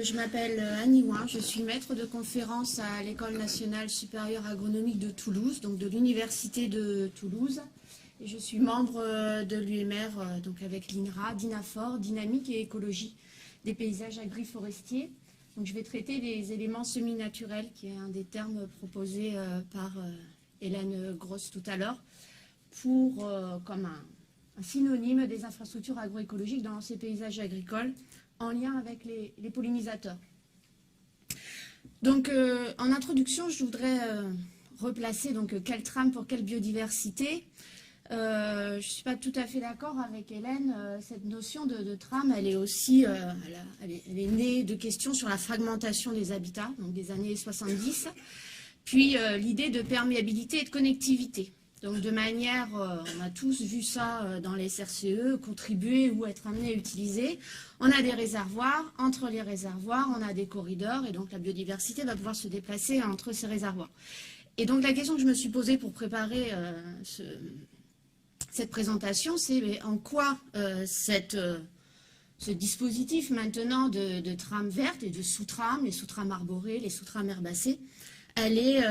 je m'appelle Annie Ouin, je suis maître de conférence à l'École nationale supérieure agronomique de Toulouse, donc de l'Université de Toulouse. Et je suis membre de l'UMR, donc avec l'INRA, DINAFOR, Dynamique et Écologie des paysages agri-forestiers. Donc je vais traiter des éléments semi-naturels, qui est un des termes proposés par Hélène Gross tout à l'heure, comme un synonyme des infrastructures agroécologiques dans ces paysages agricoles, en lien avec les pollinisateurs. Donc, en introduction, je voudrais replacer quelle trame pour quelle biodiversité. Je ne suis pas tout à fait d'accord avec Hélène. Cette notion de trame, elle est aussi elle est née de questions sur la fragmentation des habitats, donc des années 70, puis l'idée de perméabilité et de connectivité. Donc de manière, on a tous vu ça dans les SRCE, contribuer ou être amené à utiliser. On a des réservoirs, entre les réservoirs, on a des corridors, et donc la biodiversité va pouvoir se déplacer entre ces réservoirs. Et donc la question que je me suis posée pour préparer cette présentation, c'est en quoi ce dispositif maintenant de trames vertes et de sous-trames, les sous-trames arborées, les sous-trames herbacées, allait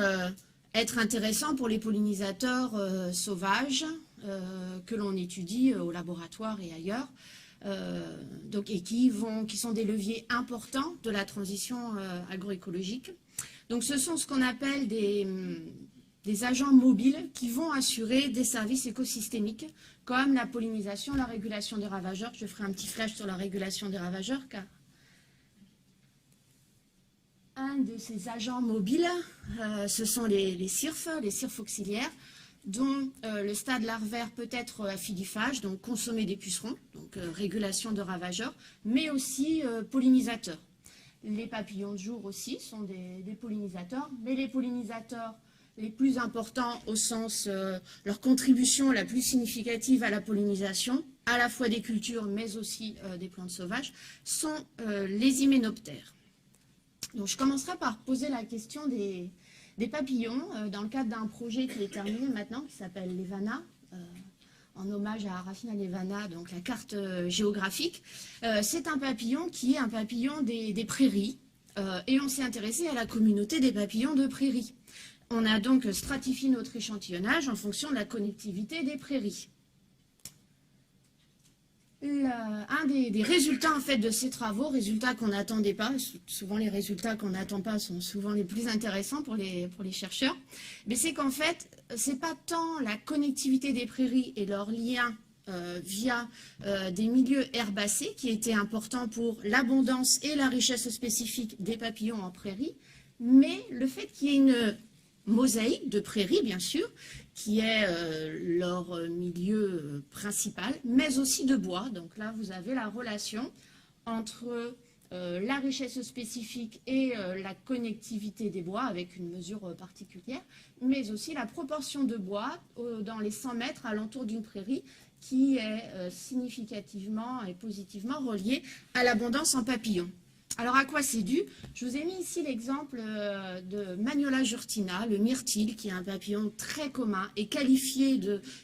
être intéressant pour les pollinisateurs sauvages que l'on étudie au laboratoire et ailleurs, et qui sont des leviers importants de la transition agroécologique. Donc ce sont ce qu'on appelle des agents mobiles qui vont assurer des services écosystémiques comme la pollinisation, la régulation des ravageurs. Je ferai un petit flash sur la régulation des ravageurs car un de ces agents mobiles, ce sont les cirfes auxiliaires, dont le stade larvaire peut être aphidiphage, donc consommer des pucerons, donc régulation de ravageurs, mais aussi pollinisateurs. Les papillons de jour aussi sont des pollinisateurs, mais les pollinisateurs les plus importants au sens, leur contribution la plus significative à la pollinisation, à la fois des cultures, mais aussi des plantes sauvages, sont les hyménoptères. Donc, je commencerai par poser la question des papillons dans le cadre d'un projet qui est terminé maintenant, qui s'appelle l'EVANA, en hommage à Rafina Levana, donc la carte géographique. C'est un papillon qui est un papillon des prairies, et on s'est intéressé à la communauté des papillons de prairies. On a donc stratifié notre échantillonnage en fonction de la connectivité des prairies. Un des résultats en fait de ces travaux, résultats qu'on n'attendait pas, souvent les résultats qu'on n'attend pas sont souvent les plus intéressants pour les chercheurs, mais c'est qu'en fait, c'est pas tant la connectivité des prairies et leur lien via des milieux herbacés qui était important pour l'abondance et la richesse spécifique des papillons en prairie, mais le fait qu'il y ait une mosaïque de prairies, bien sûr, qui est leur milieu principal, mais aussi de bois. Donc là, vous avez la relation entre la richesse spécifique et la connectivité des bois, avec une mesure particulière, mais aussi la proportion de bois dans les 100 mètres alentour d'une prairie, qui est significativement et positivement reliée à l'abondance en papillons. Alors, à quoi c'est dû? Je vous ai mis ici l'exemple de Magnolia jurtina, le myrtille, qui est un papillon très commun et qualifié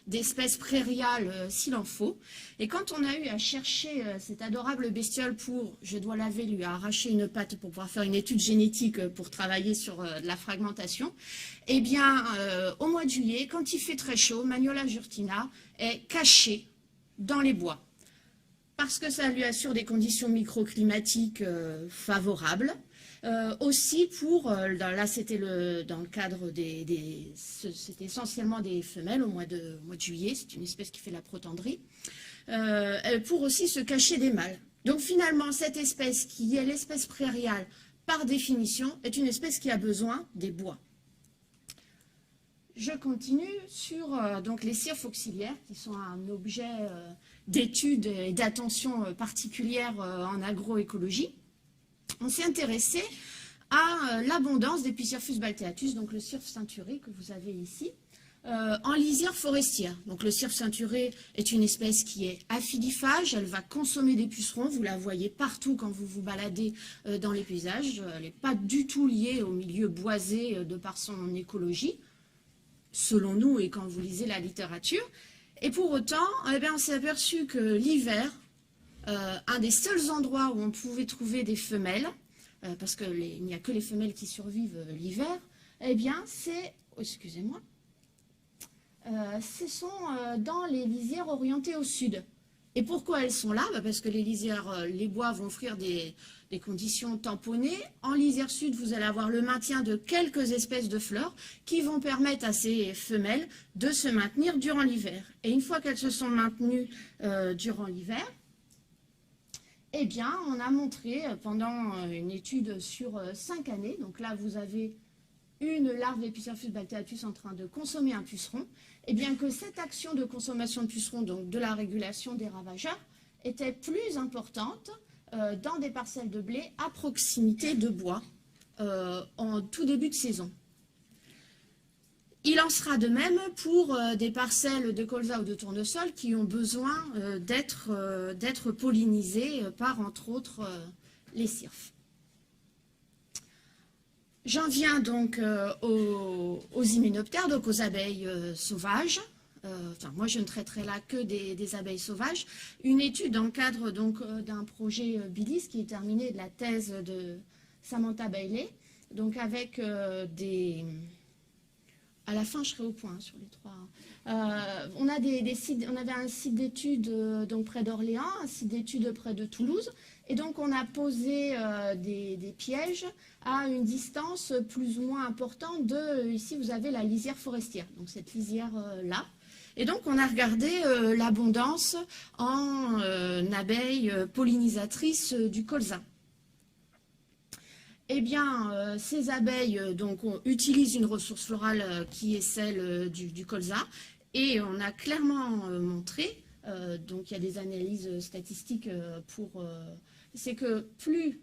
d'espèce prairiale s'il en faut. Et quand on a eu à chercher cette adorable bestiole pour, je dois l'avouer, lui arracher une patte pour pouvoir faire une étude génétique pour travailler sur la fragmentation, eh bien, au mois de juillet, quand il fait très chaud, Magnolia jurtina est caché dans les bois, parce que ça lui assure des conditions microclimatiques favorables. Aussi pour, là c'était dans le cadre c'était essentiellement des femelles au mois de juillet, c'est une espèce qui fait la protandrie, pour aussi se cacher des mâles. Donc finalement, cette espèce qui est l'espèce prairiale par définition est une espèce qui a besoin des bois. Je continue sur les cirfes auxiliaires, qui sont un objet d'étude et d'attention particulière en agroécologie. On s'est intéressé à l'abondance des Picirfus balteatus, donc le cirfe ceinturé que vous avez ici, en lisière forestière. Donc le cirfe ceinturé est une espèce qui est aphidiphage, elle va consommer des pucerons, vous la voyez partout quand vous vous baladez dans les paysages, elle n'est pas du tout liée au milieu boisé de par son écologie, selon nous et quand vous lisez la littérature. Et pour autant, on s'est aperçu que l'hiver, un des seuls endroits où on pouvait trouver des femelles, parce qu'il n'y a que les femelles qui survivent l'hiver, eh bien c'est, excusez-moi, ce sont dans les lisières orientées au sud. Et pourquoi elles sont là? Parce que les lisières, les bois vont offrir des conditions tamponnées. En lisière sud, vous allez avoir le maintien de quelques espèces de fleurs qui vont permettre à ces femelles de se maintenir durant l'hiver. Et une fois qu'elles se sont maintenues durant l'hiver, eh bien, on a montré pendant une étude sur 5 années, donc là vous avez une larve Epicerphus bacteatus en train de consommer un puceron, et bien que cette action de consommation de pucerons, donc de la régulation des ravageurs, était plus importante dans des parcelles de blé à proximité de bois en tout début de saison. Il en sera de même pour des parcelles de colza ou de tournesol qui ont besoin d'être pollinisées par, entre autres, les cirfes. J'en viens donc aux hyménoptères, donc aux abeilles sauvages. Enfin, moi, je ne traiterai là que des abeilles sauvages. Une étude dans le cadre d'un projet BILIS qui est terminé de la thèse de Samantha Bailey, donc avec à la fin, je serai au point sur les trois. On avait un site d'études donc près d'Orléans, un site d'études près de Toulouse. Et donc, on a posé des pièges à une distance plus ou moins importante de... Ici, vous avez la lisière forestière, donc cette lisière-là. Et donc, on a regardé l'abondance en abeilles pollinisatrices du colza. Eh bien, ces abeilles utilisent une ressource florale qui est celle du colza, et on a clairement montré, donc il y a des analyses statistiques c'est que plus,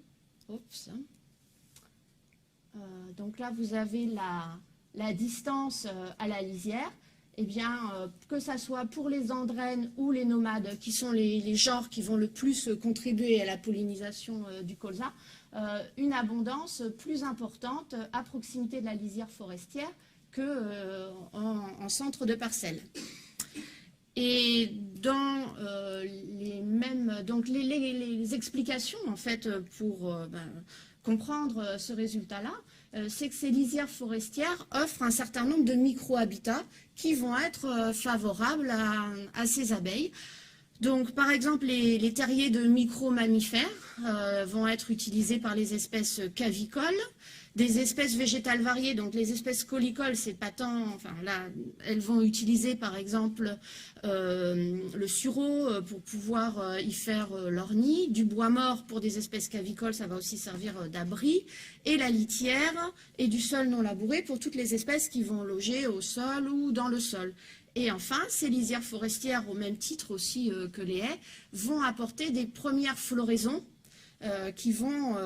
donc là vous avez la distance à la lisière, eh bien, que ça soit pour les andrènes ou les nomades, qui sont les genres qui vont le plus contribuer à la pollinisation du colza, une abondance plus importante à proximité de la lisière forestière qu'en centre de parcelle. Et dans les explications en fait pour comprendre ce résultat-là, c'est que ces lisières forestières offrent un certain nombre de micro-habitats qui vont être favorables à ces abeilles. Donc, par exemple, les terriers de micro-mammifères vont être utilisés par les espèces cavicoles, des espèces végétales variées, donc les espèces colicoles, c'est pas tant, enfin là, elles vont utiliser par exemple le sureau pour pouvoir y faire leur nid, du bois mort pour des espèces cavicoles, ça va aussi servir d'abri, et la litière et du sol non labouré pour toutes les espèces qui vont loger au sol ou dans le sol. Et enfin, ces lisières forestières, au même titre aussi que les haies, vont apporter des premières floraisons qui vont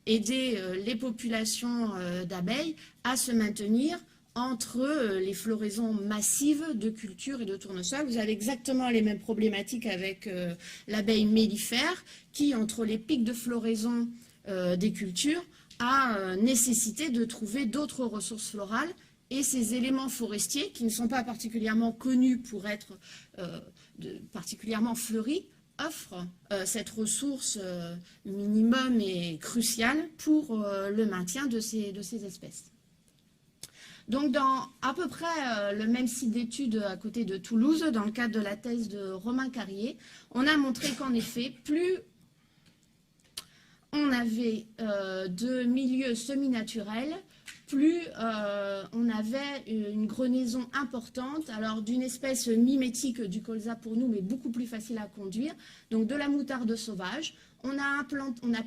aider les populations d'abeilles à se maintenir entre les floraisons massives de cultures et de tournesol. Vous avez exactement les mêmes problématiques avec l'abeille mellifère qui, entre les pics de floraison des cultures, a nécessité de trouver d'autres ressources florales. Et ces éléments forestiers, qui ne sont pas particulièrement connus pour être particulièrement fleuris, offrent cette ressource minimum et cruciale pour le maintien de ces espèces. Donc, dans à peu près le même site d'études à côté de Toulouse, dans le cadre de la thèse de Romain Carrier, on a montré qu'en effet, plus on avait de milieux semi-naturels, plus on avait une grenaison importante, alors d'une espèce mimétique du colza pour nous, mais beaucoup plus facile à conduire, donc de la moutarde sauvage. On a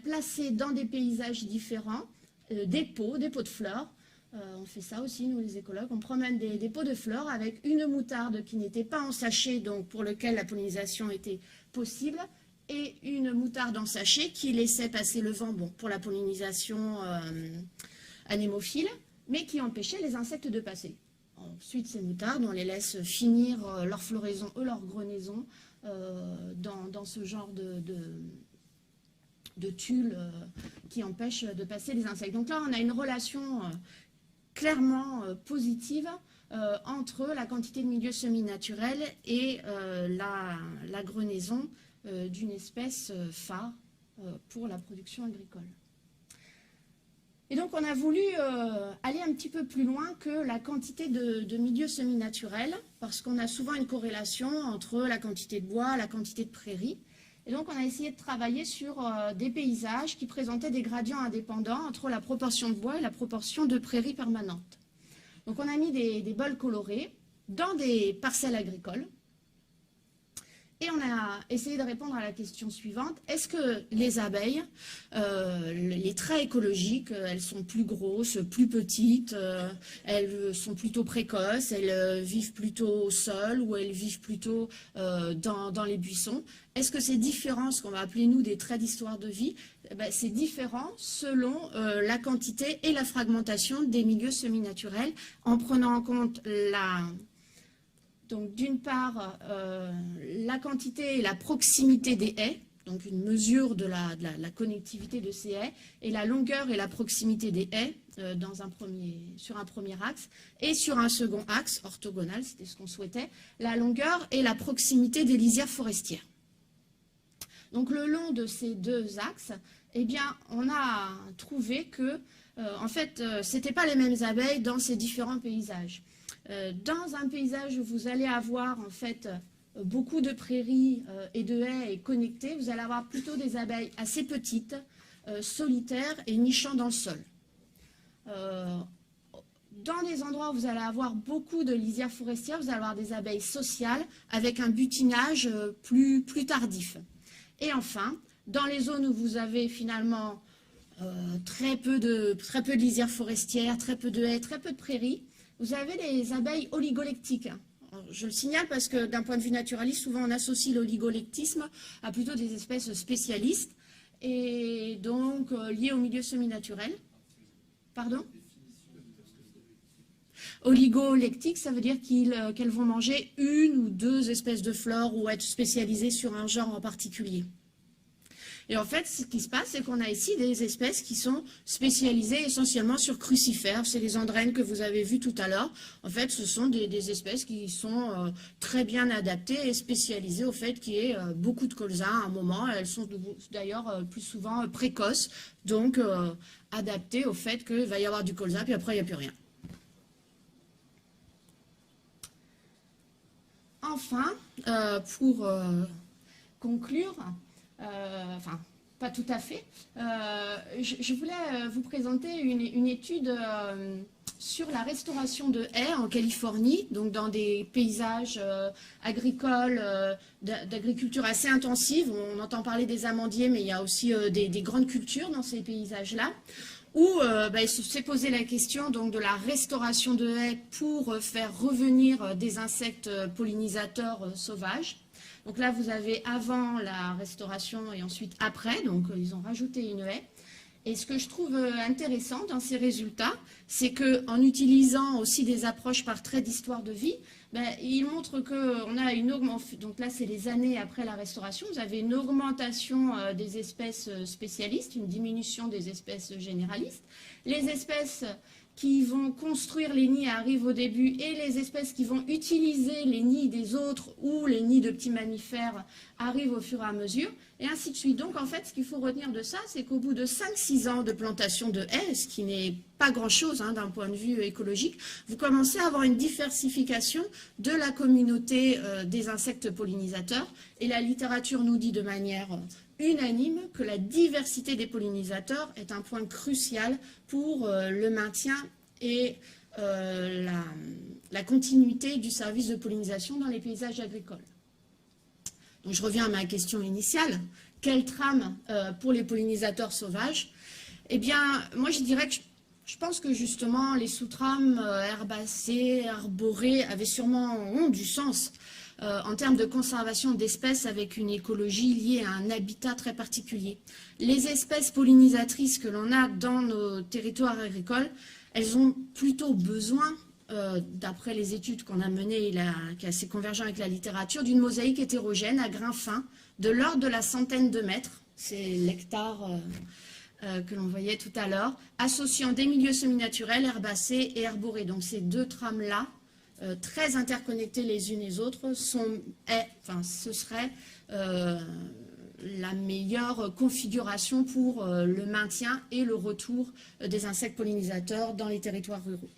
placé dans des paysages différents des pots de fleurs. On fait ça aussi, nous les écologues, on promène des pots de fleurs avec une moutarde qui n'était pas en sachet, donc pour lequel la pollinisation était possible, et une moutarde en sachet qui laissait passer le vent pour la pollinisation anémophile, mais qui empêchait les insectes de passer. Ensuite, ces moutardes, on les laisse finir leur floraison ou leur grenaison dans ce genre de tulle qui empêche de passer les insectes. Donc là, on a une relation clairement positive entre la quantité de milieux semi-naturels et la grenaison d'une espèce phare pour la production agricole. Et donc, on a voulu aller un petit peu plus loin que la quantité de milieux semi-naturels, parce qu'on a souvent une corrélation entre la quantité de bois, la quantité de prairies. Et donc, on a essayé de travailler sur des paysages qui présentaient des gradients indépendants entre la proportion de bois et la proportion de prairies permanentes. Donc, on a mis des bols colorés dans des parcelles agricoles. Et on a essayé de répondre à la question suivante. Est-ce que les abeilles, les traits écologiques, elles sont plus grosses, plus petites, elles sont plutôt précoces, elles vivent plutôt au sol ou elles vivent plutôt dans les buissons? Est-ce que c'est différent, ce qu'on va appeler nous des traits d'histoire de vie? C'est différent selon la quantité et la fragmentation des milieux semi-naturels, en prenant en compte donc d'une part, la quantité et la proximité des haies, donc une mesure de la connectivité de ces haies, et la longueur et la proximité des haies sur un premier axe, et sur un second axe, orthogonal, c'était ce qu'on souhaitait, la longueur et la proximité des lisières forestières. Donc le long de ces deux axes, eh bien, on a trouvé que, en fait, ce n'étaient pas les mêmes abeilles dans ces différents paysages. Dans un paysage où vous allez avoir en fait beaucoup de prairies et de haies connectées, vous allez avoir plutôt des abeilles assez petites, solitaires et nichant dans le sol. Dans des endroits où vous allez avoir beaucoup de lisières forestières, vous allez avoir des abeilles sociales avec un butinage plus tardif. Et enfin, dans les zones où vous avez finalement très peu de lisières forestières, très peu de haies, très peu de prairies, vous avez les abeilles oligolectiques. Je le signale parce que d'un point de vue naturaliste, souvent on associe l'oligolectisme à plutôt des espèces spécialistes et donc liées au milieu semi-naturel. Pardon? Oligolectique, ça veut dire qu'elles vont manger une ou deux espèces de flore ou être spécialisées sur un genre en particulier. Et en fait, ce qui se passe, c'est qu'on a ici des espèces qui sont spécialisées essentiellement sur crucifères. C'est les andrènes que vous avez vues tout à l'heure. En fait, ce sont des espèces qui sont très bien adaptées et spécialisées au fait qu'il y ait beaucoup de colza à un moment. Elles sont d'ailleurs plus souvent précoces, donc adaptées au fait qu'il va y avoir du colza, puis après, il n'y a plus rien. Enfin, pour conclure, enfin, pas tout à fait. Je voulais vous présenter une étude sur la restauration de haies en Californie, donc dans des paysages agricoles, d'agriculture assez intensive. On entend parler des amandiers, mais il y a aussi des grandes cultures dans ces paysages-là, où il s'est posé la question donc, de la restauration de haies pour faire revenir des insectes pollinisateurs sauvages. Donc là, vous avez avant la restauration et ensuite après, donc ils ont rajouté une haie. Et ce que je trouve intéressant dans ces résultats, c'est qu'en utilisant aussi des approches par trait d'histoire de vie, ils montrent qu'on a une augmentation, donc là c'est les années après la restauration, vous avez une augmentation des espèces spécialistes, une diminution des espèces généralistes. Les espèces qui vont construire les nids arrivent au début et les espèces qui vont utiliser les nids des autres ou les nids de petits mammifères arrivent au fur et à mesure, et ainsi de suite. Donc en fait, ce qu'il faut retenir de ça, c'est qu'au bout de 5-6 ans de plantation de haies, ce qui n'est pas grand-chose d'un point de vue écologique, vous commencez à avoir une diversification de la communauté des insectes pollinisateurs, et la littérature nous dit de manière unanime que la diversité des pollinisateurs est un point crucial pour le maintien et la continuité du service de pollinisation dans les paysages agricoles. Donc je reviens à ma question initiale. Quelle trame pour les pollinisateurs sauvages? Eh bien, moi je dirais que je pense que justement les sous-trames herbacées, arborées ont du sens en termes de conservation d'espèces avec une écologie liée à un habitat très particulier. Les espèces pollinisatrices que l'on a dans nos territoires agricoles, elles ont plutôt besoin, d'après les études qu'on a menées, qui est assez convergent avec la littérature, d'une mosaïque hétérogène à grains fins de l'ordre de la centaine de mètres, c'est l'hectare que l'on voyait tout à l'heure, associant des milieux semi-naturels, herbacés et arborés. Donc ces deux trames-là, très interconnectées les unes les autres, ce serait la meilleure configuration pour le maintien et le retour des insectes pollinisateurs dans les territoires ruraux.